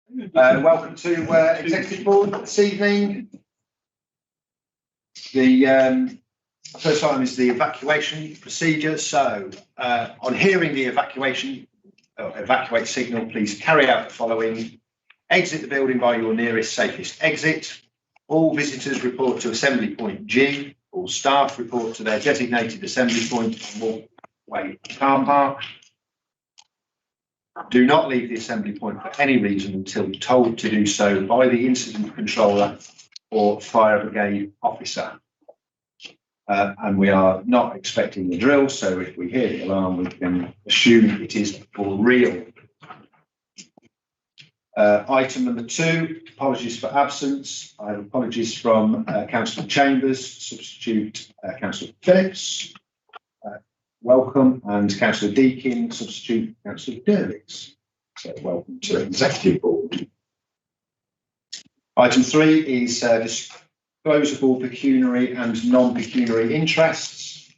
Welcome to Executive Board this evening. The first item is the evacuation procedure. So, on hearing the evacuate signal, please carry out the following. Exit the building by your nearest safest exit. All visitors report to assembly point G. All staff report to their designated assembly point and walkway car park. Do not leave the assembly point for any reason until told to do so by the incident controller or fire brigade officer. And we are not expecting the drill, so if we hear the alarm, we can assume it is for real. Item number 2, apologies for absence. I have apologies from Councillor Chambers, substitute Councillor Phillips. Welcome, and Councillor Deakin, substitute Councillor Derricks. So welcome to Executive Board. Item 3 is disposable pecuniary and non-pecuniary interests.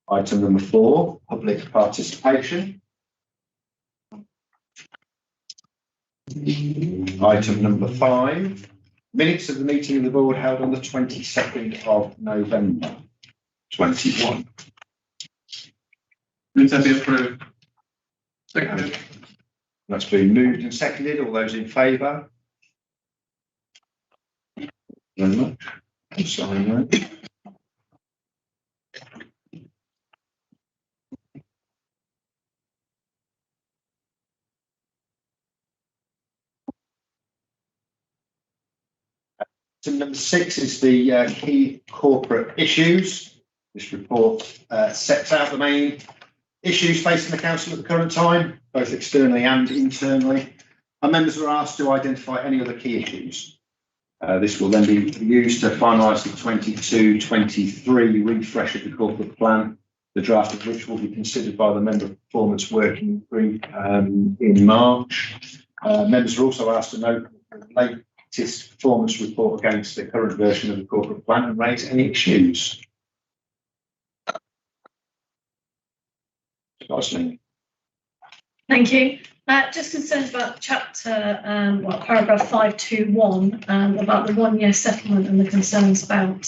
Item number 4, public participation. Item number 5, minutes of the meeting of the board held on the 22nd of November 21. Move that be approved. Seconded. That's been moved and seconded. All those in favour? Very much. I'm sorry, mate. Number 6 is the key corporate issues. This report sets out the main issues facing the council at the current time, both externally and internally. Our members are asked to identify any other key issues. This will then be used to finalise the 22-23 refresh of the corporate plan, the draft of which will be considered by the Member Performance Working Group in March. Members are also asked to note the latest performance report against the current version of the corporate plan and raise any issues. Thank you. Just concerns about chapter, paragraph 521, about the 1-year settlement and the concerns about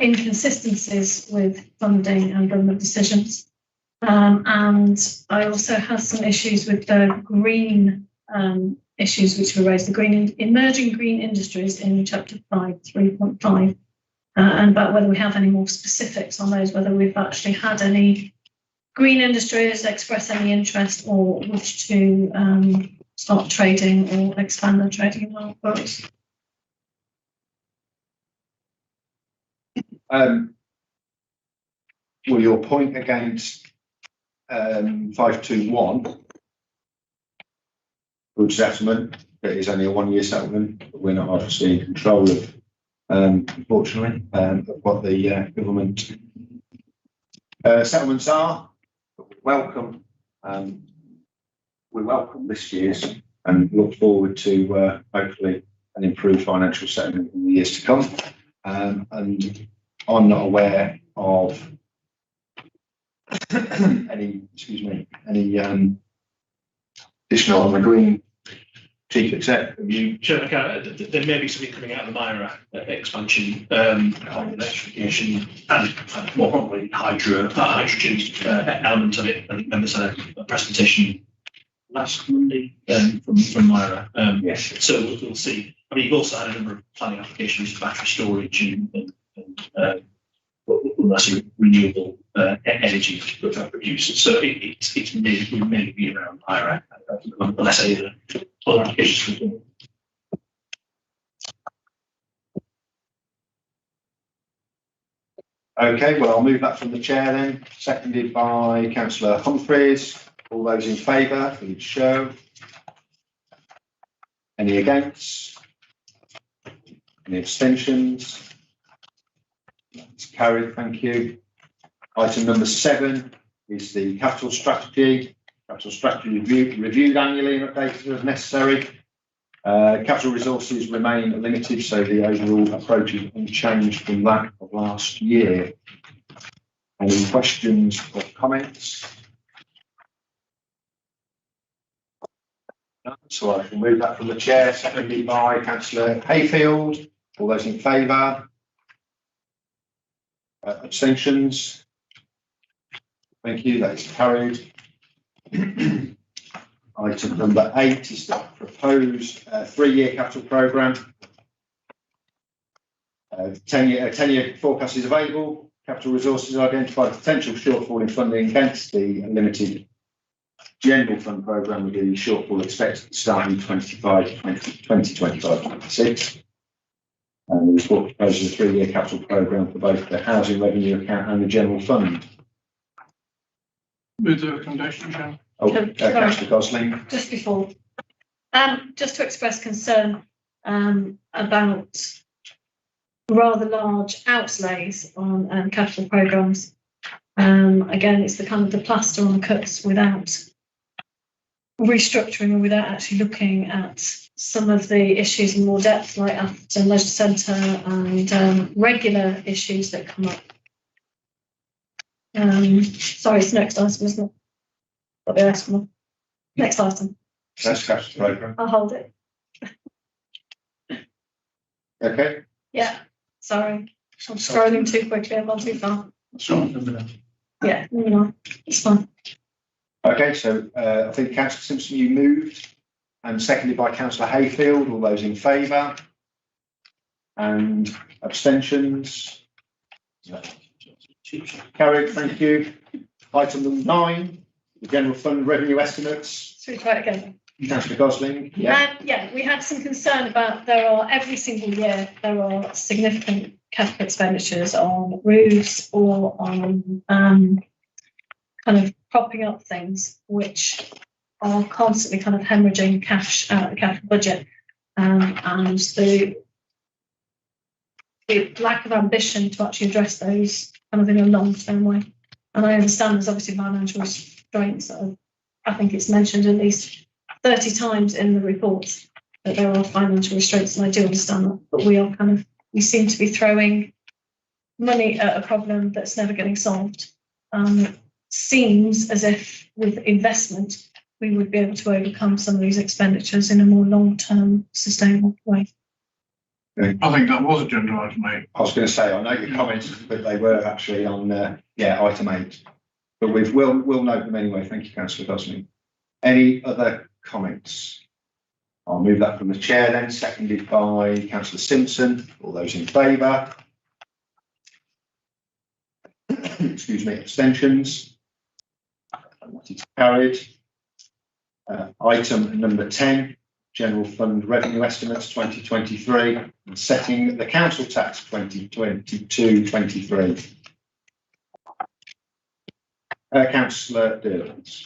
inconsistencies with funding and government decisions. And I also have some issues with the green issues which were raised, the emerging green industries in chapter 5, 3.5, and about whether we have any more specifics on those, whether we've actually had any green industries express any interest or wish to start trading or expand their trading in our books. Well, your point against 521, good settlement, it is only a 1-year settlement, but we're not obviously in control of, unfortunately, of what the government settlements are. But we welcome this year's and look forward to hopefully an improved financial settlement in the years to come. And I'm not aware of any additional on the green. Chief Exec, Sure, there may be something coming out of the MIRA expansion on electrification and more probably hydrogen element of it. I think members had a presentation last Monday from MIRA. yes. So we'll see. I mean, you've also had a number of planning applications for battery storage and renewable energy use. So it's mainly be around MIRA, unless any other applications. Okay, well, I'll move that from the chair then, seconded by Councillor Humphreys. All those in favour, please show. Any against? Any abstentions? It's carried, thank you. Item number 7 is the capital strategy. Capital strategy reviewed annually and updated as necessary. Capital resources remain limited, so the overall approach is unchanged from that of last year. Any questions or comments? No, so I can move that from the chair, seconded by Councillor Hayfield. All those in favour? Abstentions? Thank you, that is carried. Item number 8 is the proposed 3-year capital programme. 10-year forecast is available. Capital resources identify the potential shortfall in funding against the limited general fund programme with the shortfall expected to start in 2025-26. And the report proposes a 3-year capital programme for both the housing revenue account and the general fund. Move the recommendation, Chair. Councillor Gosling. Just before, just to express concern about rather large outlays on capital programmes. Again, it's the kind of the plaster on the cuts without restructuring or without actually looking at some of the issues in more depth, like Atherton Leisure Centre and regular issues that come up. Sorry, it's next item, isn't it? Got the last one. Next item. That's capital programme. I'll hold it. Okay. Yeah, sorry. I'm scrolling too quickly. I've gone too far. Yeah, moving on. It's fine. Okay, so I think Councillor Simpson, you moved, and seconded by Councillor Hayfield. All those in favour? And abstentions? Carried, thank you. Item number 9, the general fund revenue estimates. Should we try it again? Councillor Gosling. Yeah. Yeah, we had some concern about every single year there are significant capital expenditures on roofs or on kind of propping up things which are constantly kind of hemorrhaging cash out of the capital budget, and the lack of ambition to actually address those kind of in a long-term way. And I understand there's obviously financial restraints. I think it's mentioned at least 30 times in the report that there are financial restraints, and I do understand that, but we seem to be throwing money at a problem that's never getting solved. Seems as if with investment we would be able to overcome some of these expenditures in a more long-term sustainable way. I think that was agenda item 8. I was going to say, I know your comments, but they were actually on item 8. But we'll note them anyway. Thank you, Councillor Gosling. Any other comments? I'll move that from the chair then, seconded by Councillor Simpson. All those in favour? Excuse me, abstentions? It's carried. Item number 10, General Fund Revenue Estimates 2023 and setting the council tax 2022-23. Councillor Derwent.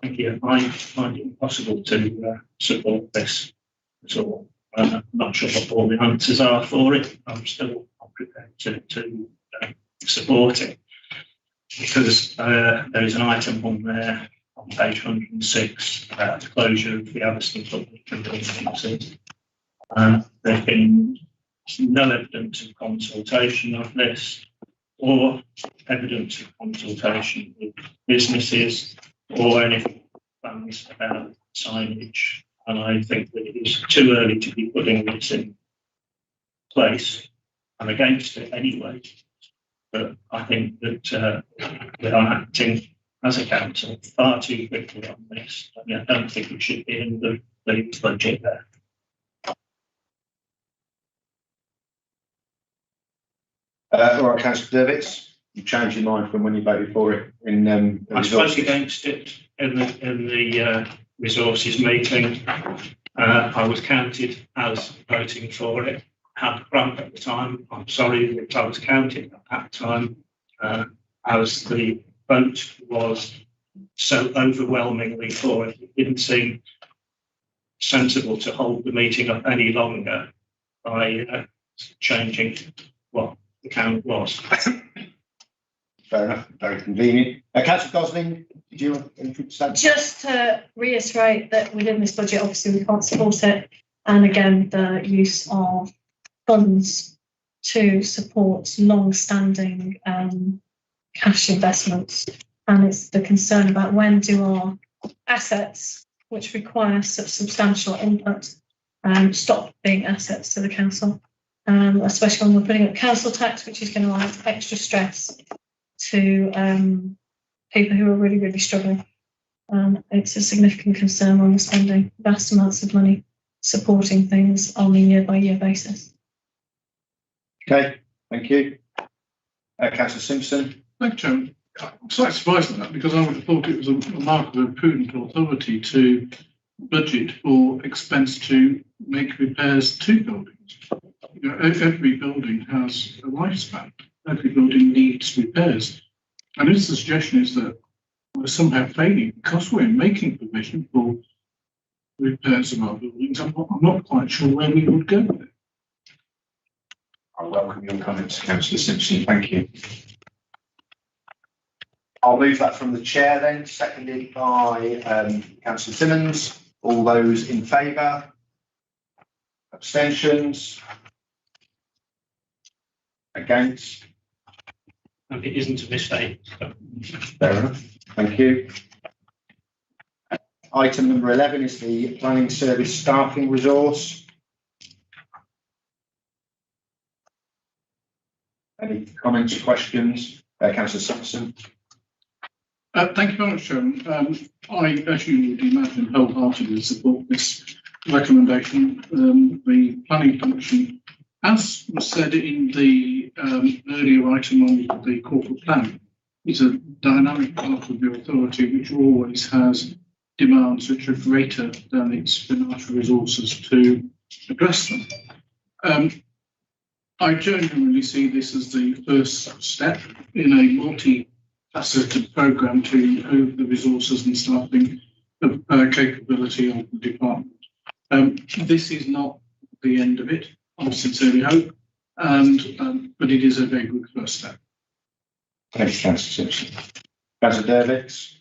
Thank you. I find it impossible to support this at all. I'm not sure what all the answers are for it. I'm still not prepared to support it, because there is an item on there on page 106 about the closure of the Addison Public Convenience. There's been no evidence of consultation of this, or evidence of consultation with businesses, or any plans about signage. And I think that it is too early to be putting this in place. I'm against it anyway, but I think that we are acting as a council far too quickly on this. I mean, I don't think it should be in the budget there. All right, Councillor Derwent, you changed your mind from when you voted for it in I spoke against it in the resources meeting. I was counted as voting for it. Had Grant at the time. I'm sorry that I was counted at that time, as the vote was so overwhelmingly for it. It didn't seem sensible to hold the meeting up any longer by changing what the count was. Fair enough, very convenient. Councillor Gosling, did you want anything to say? Just to reiterate that within this budget, obviously we can't support it, and again the use of funds to support long-standing cash investments. And it's the concern about when do our assets, which require such substantial input, stop being assets to the council, especially when we're putting up council tax, which is going to add extra stress to people who are really, really struggling. It's a significant concern when we're spending vast amounts of money supporting things on a year-by-year basis. Okay, thank you. Councillor Simpson. Thank you, Chairman. I'm slightly surprised at that because I would have thought it was a mark of a prudent authority to budget for expense to make repairs to buildings. You know, every building has a lifespan. Every building needs repairs. And if the suggestion is that we're somehow failing because we're making provision for repairs of our buildings, I'm not quite sure where we would go with it. I welcome your comments, Councillor Simpson. Thank you. I'll move that from the chair then, seconded by Councillor Simmons. All those in favour? Abstentions? Against? And it isn't a mistake. Fair enough. Thank you. Item number 11 is the planning service staffing resource. Any comments, questions? Councillor Simpson. Thank you very much, Chairman. I, as you would imagine, wholeheartedly support this recommendation. The planning function, as was said in the earlier item on the corporate plan, is a dynamic part of the authority which always has demands which are greater than its financial resources to address them. I genuinely see this as the first step in a multi-faceted programme to improve the resources and staffing capability of the department. This is not the end of it, I sincerely hope, but it is a very good first step. Thanks, Councillor Simpson. Councillor Dervix.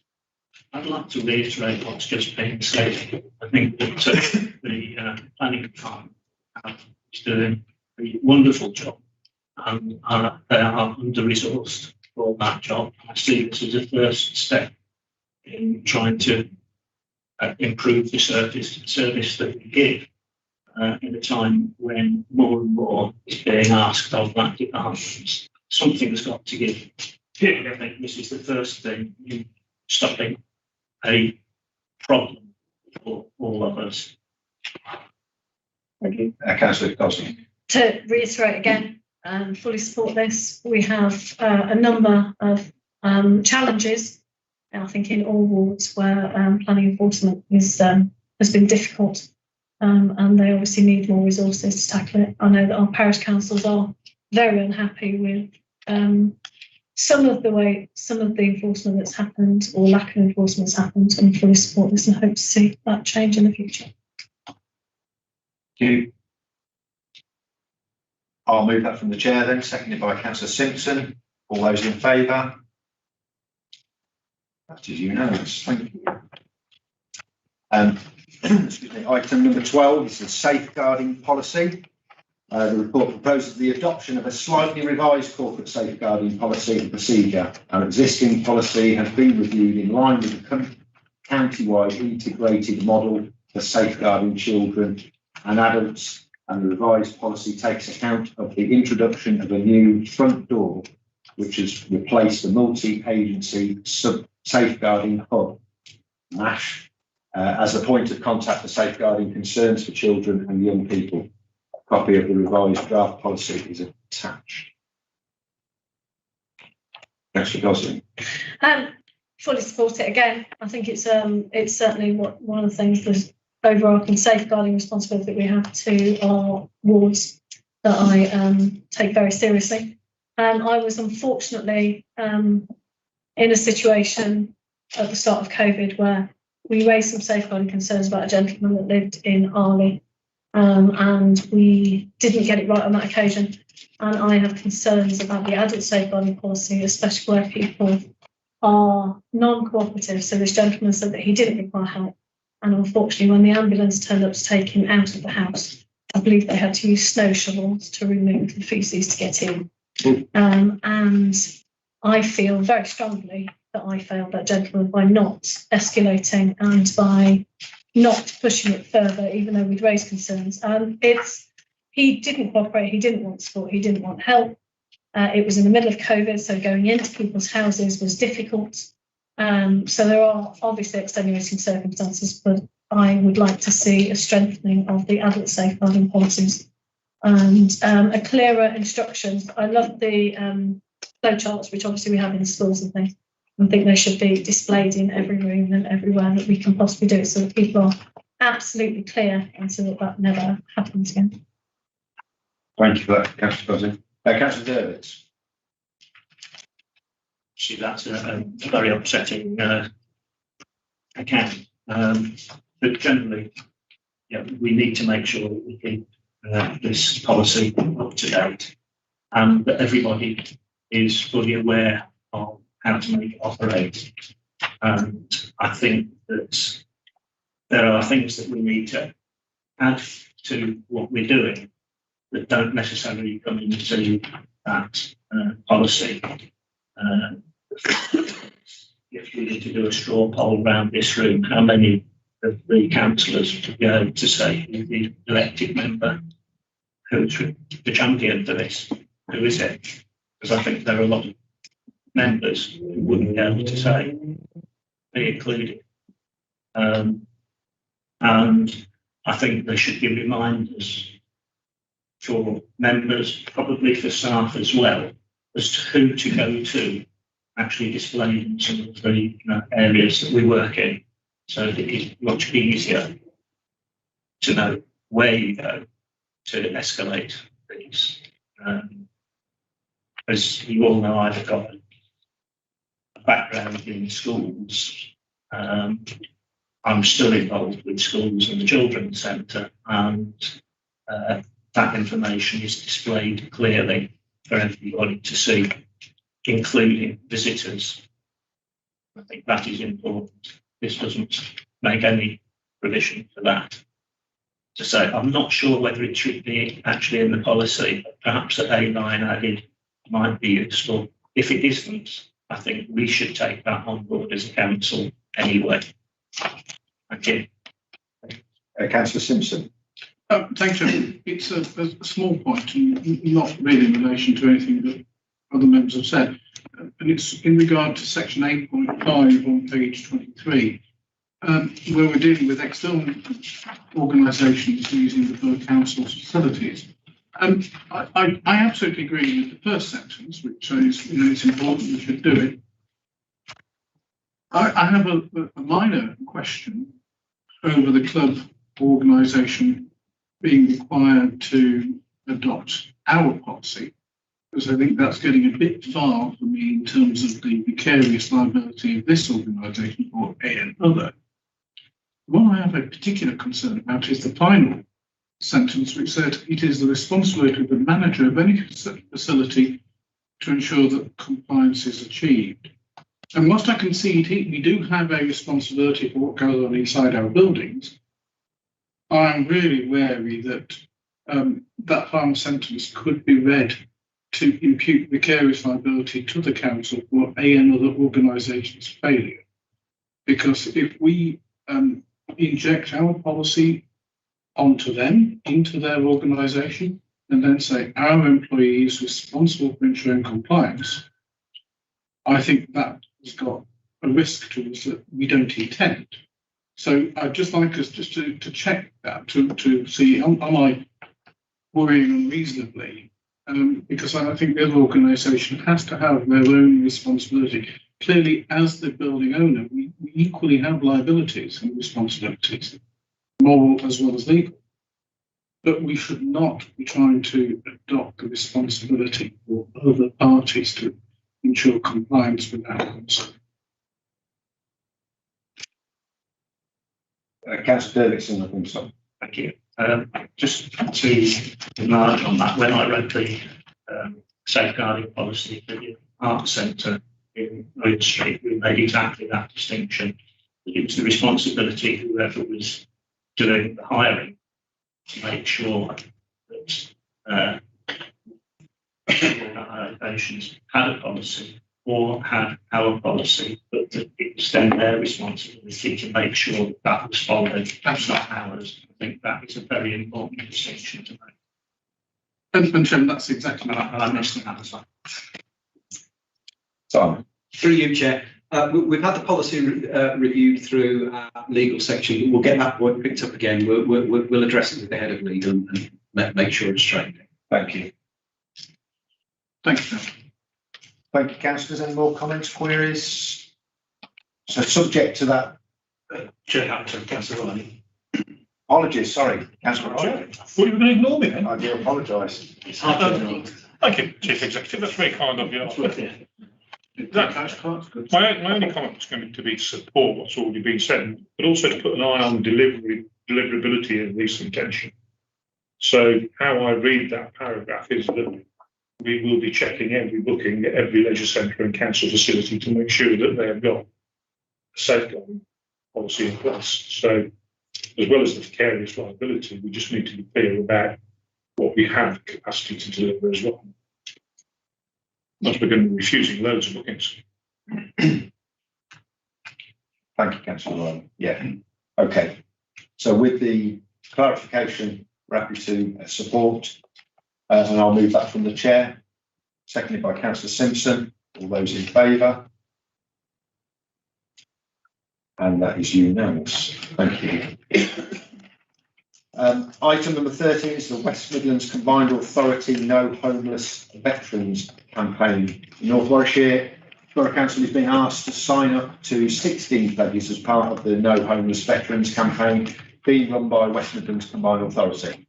I'd like to reiterate what's just been said. I think that the planning department is doing a wonderful job, and they are under-resourced for that job. I see this as a first step in trying to improve the service that we give in a time when more and more is being asked of that department. Something's got to give. I think this is the first thing in stopping a problem for all of us. Thank you. Councillor Gosling. To reiterate again, fully support this. We have a number of challenges, I think, in all wards where planning enforcement is, has been difficult, and they obviously need more resources to tackle it. I know that our parish councils are very unhappy with some of the enforcement that's happened, or lack of enforcement that's happened, and fully support this and hope to see that change in the future. Thank you. I'll move that from the chair then, seconded by Councillor Simpson. All those in favour? That is unanimous. Thank you. Excuse me. Item number 12 is the safeguarding policy. The report proposes the adoption of a slightly revised corporate safeguarding policy and procedure. Our existing policy has been reviewed in line with the county-wide integrated model for safeguarding children and adults, and the revised policy takes account of the introduction of a new front door, which has replaced the multi-agency safeguarding hub, MASH, as the point of contact for safeguarding concerns for children and young people. A copy of the revised draft policy is attached. Councillor Gosling. Fully support it again. I think it's certainly one of the things, the overarching safeguarding responsibility that we have to our wards that I take very seriously. I was unfortunately in a situation at the start of COVID where we raised some safeguarding concerns about a gentleman that lived in Arley, and we didn't get it right on that occasion. And I have concerns about the adult safeguarding policy, especially where people are non-cooperative. So this gentleman said that he didn't require help. And unfortunately, when the ambulance turned up to take him out of the house, I believe they had to use snow shovels to remove the faeces to get in. And I feel very strongly that I failed that gentleman by not escalating and by not pushing it further, even though we'd raised concerns. He didn't cooperate, he didn't want support, he didn't want help. It was in the middle of COVID, so going into people's houses was difficult. So there are obviously extenuating circumstances, but I would like to see a strengthening of the adult safeguarding policies and a clearer instructions. I love the flow charts, which obviously we have in schools and things. I think they should be displayed in every room and everywhere that we can possibly do it, so that people are absolutely clear and so that never happens again. Thank you for that, Councillor Gosling. Councillor Derwitz. See, that's a very upsetting account. But generally, we need to make sure that we keep this policy up to date and that everybody is fully aware of how to make it operate. And I think that there are things that we need to add to what we're doing that don't necessarily come into that policy. If we need to do a straw poll around this room, how many of the councillors would be able to say the elected member who's the champion for this? Who is it? Because I think there are a lot of members who wouldn't be able to say be included. And I think there should be reminders for members, probably for staff as well, as to who to go to, actually displaying some of the areas that we work in, so that it's much easier to know where you go to escalate these. As you all know, I've got a background in schools. I'm still involved with schools and the Children's Centre, and that information is displayed clearly for everybody to see, including visitors. I think that is important. This doesn't make any provision for that. To say, I'm not sure whether it should be actually in the policy, but perhaps a line added might be useful. If it isn't, I think we should take that on board as a council anyway. Thank you. Councillor Simpson. Thank you. It's a small point, and not really in relation to anything that other members have said. And it's in regard to section 8.5 on page 23, where we're dealing with external organisations using the Borough Council's facilities. I absolutely agree with the first sentence, which says it's important we should do it. I have a minor question over the club organisation being required to adopt our policy, because I think that's getting a bit far for me in terms of the vicarious liability of this organisation or another. What I have a particular concern about is the final sentence, which said it is the responsibility of the manager of any facility to ensure that compliance is achieved. And whilst I concede we do have a responsibility for what goes on inside our buildings, I'm really wary that that final sentence could be read to impute vicarious liability to the council for another organisation's failure. Because if we inject our policy onto them, into their organisation, and then say our employee is responsible for ensuring compliance, I think that has got a risk to us that we don't intend. So I'd just like us just to check that, to see, am I worrying unreasonably? Because I think the other organisation has to have their own responsibility. Clearly, as the building owner, we equally have liabilities and responsibilities, moral as well as legal. But we should not be trying to adopt the responsibility for other parties to ensure compliance with our concern. Councillor Davidson, I think so. Thank you. Just to enlarge on that, when I read the safeguarding policy for the Arts Centre in Lloyd Street, we made exactly that distinction. It was the responsibility of whoever was doing the hiring to make sure that organisations had a policy or had our policy, but that it was then their responsibility to make sure that that was followed. That's not ours. I think that is a very important distinction to make. And Chairman, that's exactly And right. I missed that as well. Simon. Through you, Chair. We've had the policy reviewed through our legal section. We'll get that point picked up again. We'll address it with the head of legal and make sure it's straightened. Thank you. Thank you, Chairman. Thank you, councillors. Any more comments, queries? So subject to that, Chair Hampton, councillor Ryan. apologies, sorry, councillor I Ryan. thought you were going to ignore me then. I do apologise. It's hard to ignore. Thank you, Chief Executive. That's very kind of you. That cash card's good. My only comment was going to be to support what's already been said, but also to put an eye on deliverability of this intention. So how I read that paragraph is that we will be checking every booking at every leisure centre and council facility to make sure that they have got a safeguarding policy in place. So as well as the vicarious liability, we just need to be clear about what we have capacity to deliver as well. Not we're going to be refusing loads of bookings. Thank you, councillor Ryan. Yeah, okay. So with the clarification, we're happy to support, and I'll move that from the chair, seconded by councillor Simpson. All those in favour? And that is unanimous. Thank you. Item number 13 is the West Midlands Combined Authority No Homeless Veterans campaign. North Warwickshire Borough Council is being asked to sign up to 16 pledges as part of the No Homeless Veterans campaign being run by West Midlands Combined Authority.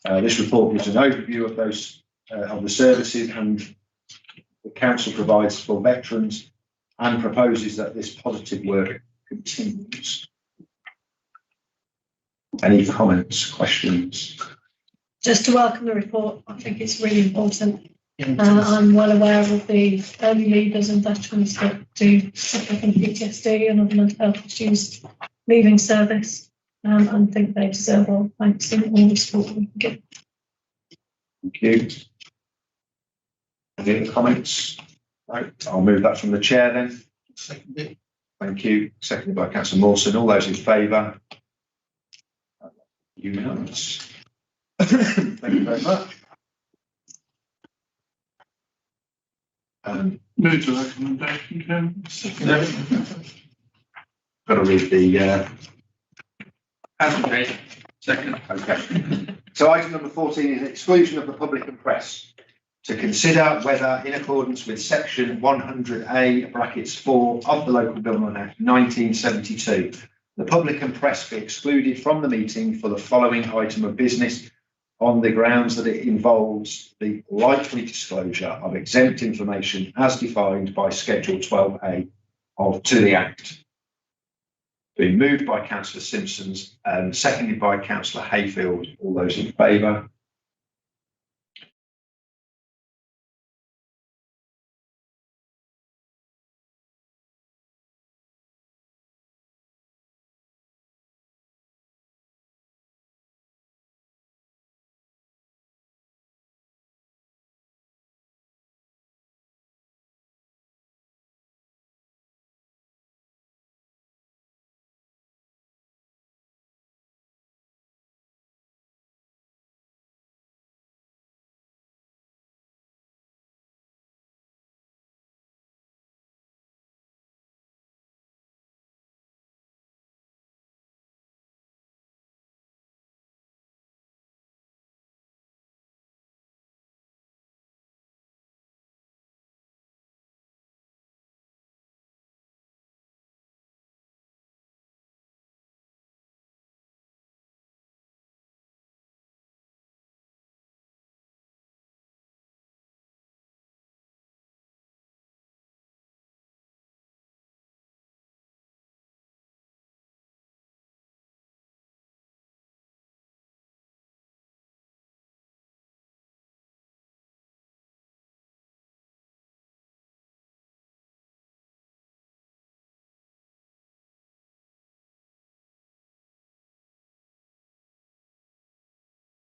This report gives an overview of those of the services and the council provides for veterans and proposes that this positive work continues. Any comments, questions? Just to welcome the report, I think it's really important. I'm well aware of the early leavers and veterans that do suffer from PTSD and other mental health issues leaving service, and think they deserve all thanks and all the support we can give. Thank you. Any other comments? Right, I'll move that from the chair then. Seconded. Thank you. Seconded by councillor Mawson. All those in favour? Unanimous. Thank you very much. Move to recommendation, Chairman. Got to read the. Second. Okay. So item number 14 is exclusion of the public and press. To consider whether, in accordance with section 100A brackets 4 of the Local Government Act 1972, the public and press be excluded from the meeting for the following item of business on the grounds that it involves the likely disclosure of exempt information as defined by Schedule 12A to the Act. Being moved by councillor Simpson and seconded by councillor Hayfield. All those in favour?